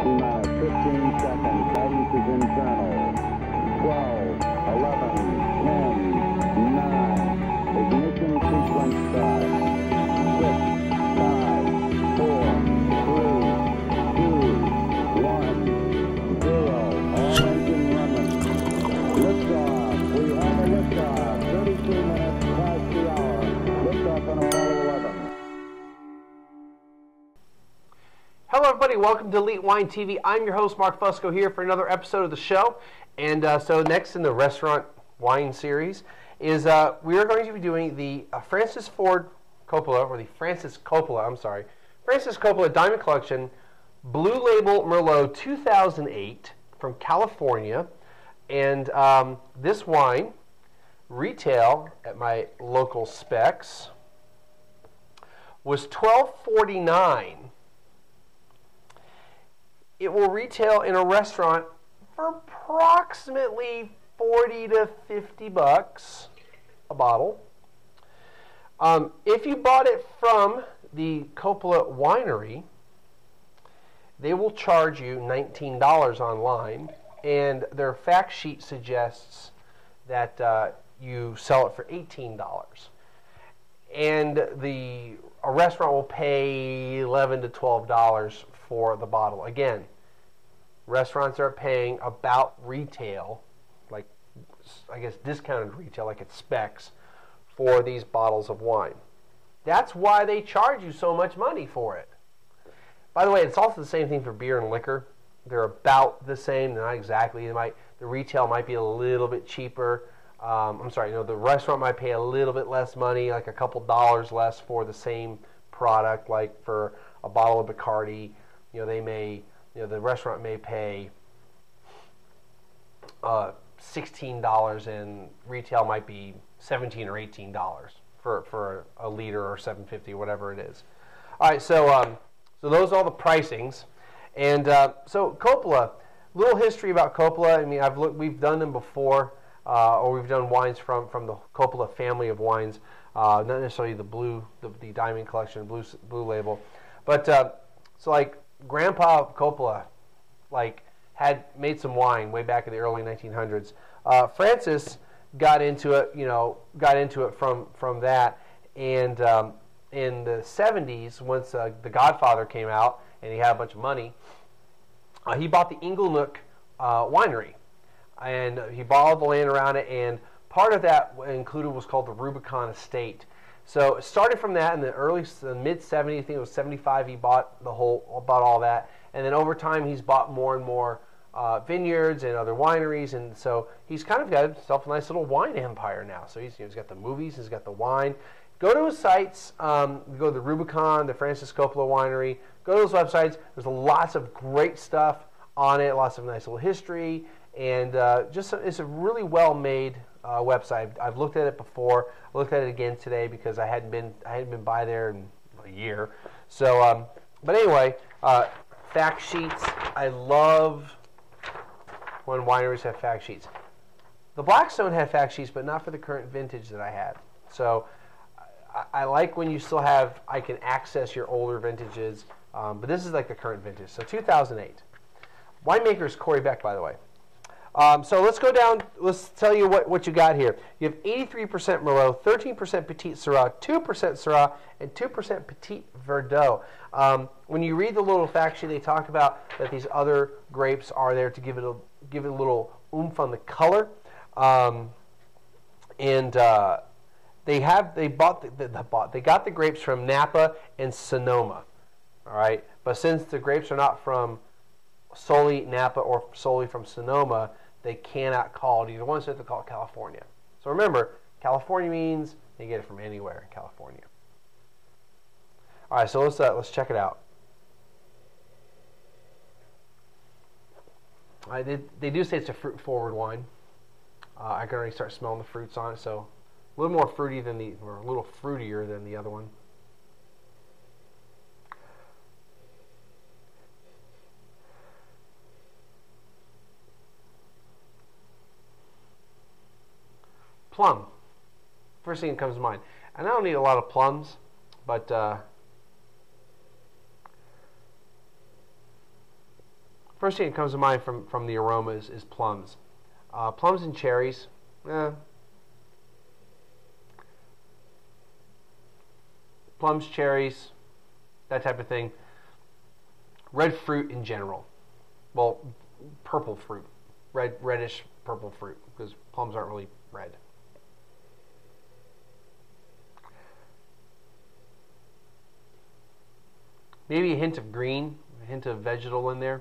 T-minus 15 seconds. Guidance is internal. 12, 11, 10, 9. Ignition sequence start. 6, 5, 4, 3, 2, 1, 0. All engine running. Liftoff. We have a liftoff. 32 minutes past the hour. Liftoff on Apollo 11. Hello everybody, welcome to Elite Wine TV. I'm your host Mark Fusco here for another episode of the show. And so next in the restaurant wine series is we are going to be doing the Francis Coppola Diamond Collection Blue Label Merlot 2008 from California. And this wine, retail at my local specs, was $12.49. It will retail in a restaurant for approximately 40 to 50 bucks a bottle. If you bought it from the Coppola winery, they will charge you $19 online, and their fact sheet suggests that you sell it for $18. And a restaurant will pay $11 to $12 for the bottle. Again, restaurants are paying about retail, like I guess discounted retail, like it's specs, for these bottles of wine. That's why they charge you so much money for it. By the way, it's also the same thing for beer and liquor. They're about the same. They're not exactly. The retail might be a little bit cheaper. The restaurant might pay a little bit less money, like a couple dollars less for the same product. Like for a bottle of Bacardi, the restaurant may pay $16 and retail might be $17 or $18 for a liter or $7.50, whatever it is. All right, so those are all the pricings. And so Coppola, little history about Coppola. I mean, we've done them before, or we've done wines from the Coppola family of wines, not necessarily the Diamond Collection, blue label, but so like Grandpa Coppola, had made some wine way back in the early 1900s. Francis got into it from that, and in the 70s, once The Godfather came out and he had a bunch of money, he bought the Inglenook winery, and he bought all the land around it, and part of that included was called the Rubicon Estate. So it started from that in the mid 70s. I think it was 75. He bought all that, and then over time he's bought more and more vineyards and other wineries, and so he's kind of got himself a nice little wine empire now. So he's got the movies, he's got the wine. Go to his sites. Go to the Rubicon, the Francis Coppola Winery. Go to those websites. There's lots of great stuff on it. Lots of nice little history, and it's a really well made website. I've looked at it before. I looked at it again today because I hadn't been by there in a year. So, but anyway, fact sheets. I love when wineries have fact sheets. The Blackstone had fact sheets, but not for the current vintage that I had. So I like when you still have, I can access your older vintages, but this is like the current vintage. So 2008. Winemaker is Corey Beck, by the way. So let's go down. Let's tell you what you got here. You have 83% Merlot, 13% Petit Syrah, 2% Syrah, and 2% Petit Verdot. When you read the little fact sheet, they talk about that these other grapes are there to give it a little oomph on the color, they got the grapes from Napa and Sonoma. All right, but since the grapes are not from solely Napa or solely from Sonoma, they cannot call it either one, so they have to call it California. So remember, California means they get it from anywhere in California. All right, so let's check it out. They do say it's a fruit-forward wine. I can already start smelling the fruits on it, so a little more fruity or a little fruitier than the other one. Plum. First thing that comes to mind. And I don't need a lot of plums, but first thing that comes to mind from the aromas is plums. Plums and cherries. Plums, cherries, that type of thing. Red fruit in general. Well, purple fruit. Reddish purple fruit, because plums aren't really red. Maybe a hint of green, a hint of vegetal in there.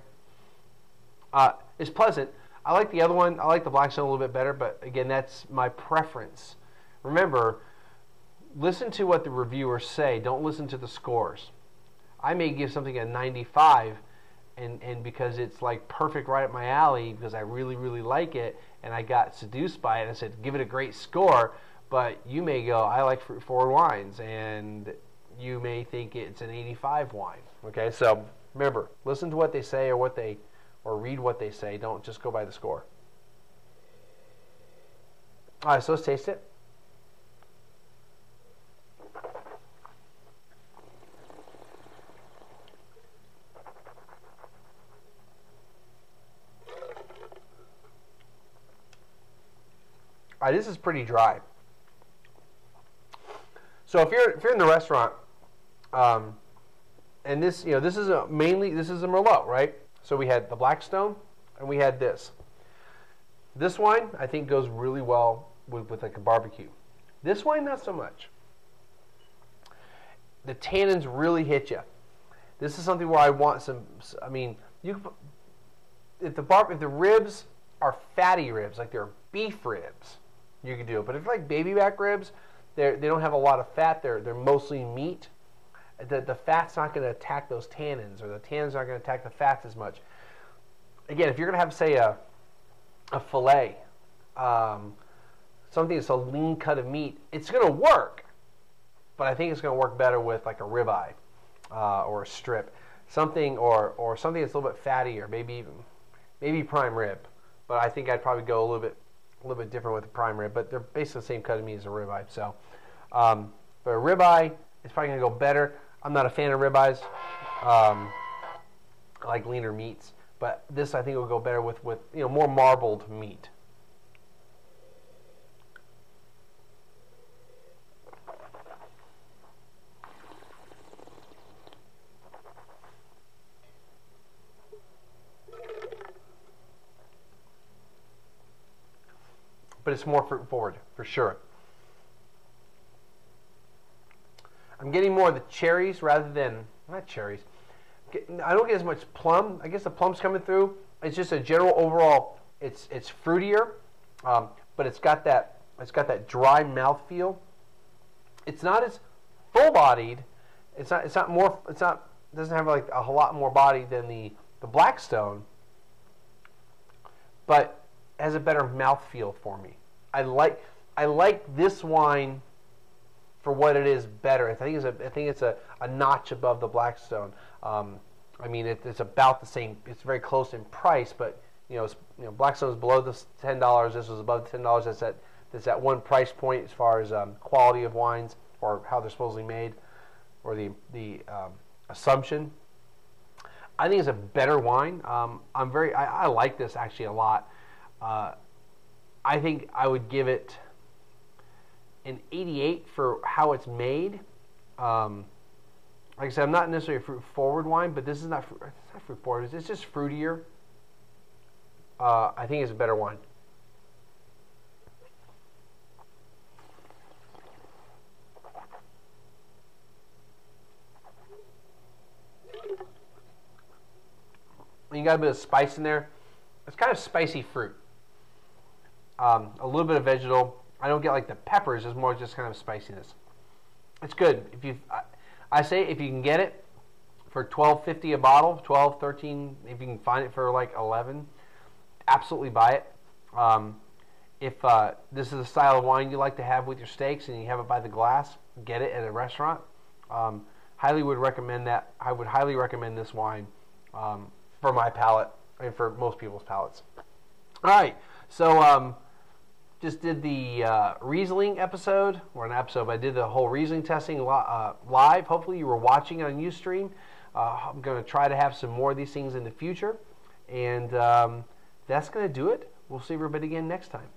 It's pleasant. I like the other one. I like the Blackstone a little bit better, but again, that's my preference. Remember, listen to what the reviewers say. Don't listen to the scores. I may give something a 95, and because it's like perfect right up my alley, because I really, really like it, and I got seduced by it, and I said, give it a great score, but you may go, I like fruit forward wines, and you may think it's an 85 wine. Okay, so remember, listen to what they say or read what they say. Don't just go by the score. All right, so let's taste it. All right, this is pretty dry. So if you're in the restaurant, and this this is a Merlot, right? So we had the Blackstone, and we had this. This wine I think goes really well with like a barbecue. This wine not so much. The tannins really hit you. This is something where I want some. I mean, if the ribs are fatty ribs, like they're beef ribs, you can do it. But if like baby back ribs, they don't have a lot of fat. They're mostly meat. The fat's not going to attack those tannins, or the tannins aren't going to attack the fats as much. Again, if you're going to have, say, a fillet, something that's a lean cut of meat, it's going to work. But I think it's going to work better with like a ribeye or a strip, something or something that's a little bit fattier, maybe prime rib. But I think I'd probably go a little bit different with the prime rib. But they're basically the same cut of meat as a ribeye. So, but a ribeye is probably going to go better. I'm not a fan of ribeyes. I like leaner meats, but this I think will go better with more marbled meat. But it's more fruit forward for sure. I'm getting more of the cherries rather than, not cherries. I don't get as much plum. I guess the plum's coming through. It's just a general overall, it's fruitier, but it's got that dry mouthfeel. It's not as full-bodied. It doesn't have like a whole lot more body than the Blackstone, but it has a better mouthfeel for me. I like this wine for what it is better. I think it's a notch above the Blackstone. I mean, it's about the same. It's very close in price, but Blackstone is below the $10. This was above $10. That's that one price point as far as quality of wines or how they're supposedly made, or the assumption. I think it's a better wine. I like this actually a lot. I think I would give it an 88 for how it's made. Like I said, I'm not necessarily a fruit forward wine, but this is not fruit forward. It's just fruitier. I think it's a better wine. You got a bit of spice in there. It's kind of spicy fruit. A little bit of vegetal. I don't get like the peppers. It's more just kind of spiciness. It's good. I say if you can get it for $12.50 a bottle, 12, 13, if you can find it for like 11, absolutely buy it. If this is the style of wine you like to have with your steaks and you have it by the glass, get it at a restaurant. Highly would recommend that. I would highly recommend this wine for my palate and for most people's palates. All right, so just did the Riesling episode, or an episode, but I did the whole Riesling testing live. Hopefully you were watching on Ustream. I'm going to try to have some more of these things in the future. And that's going to do it. We'll see everybody again next time.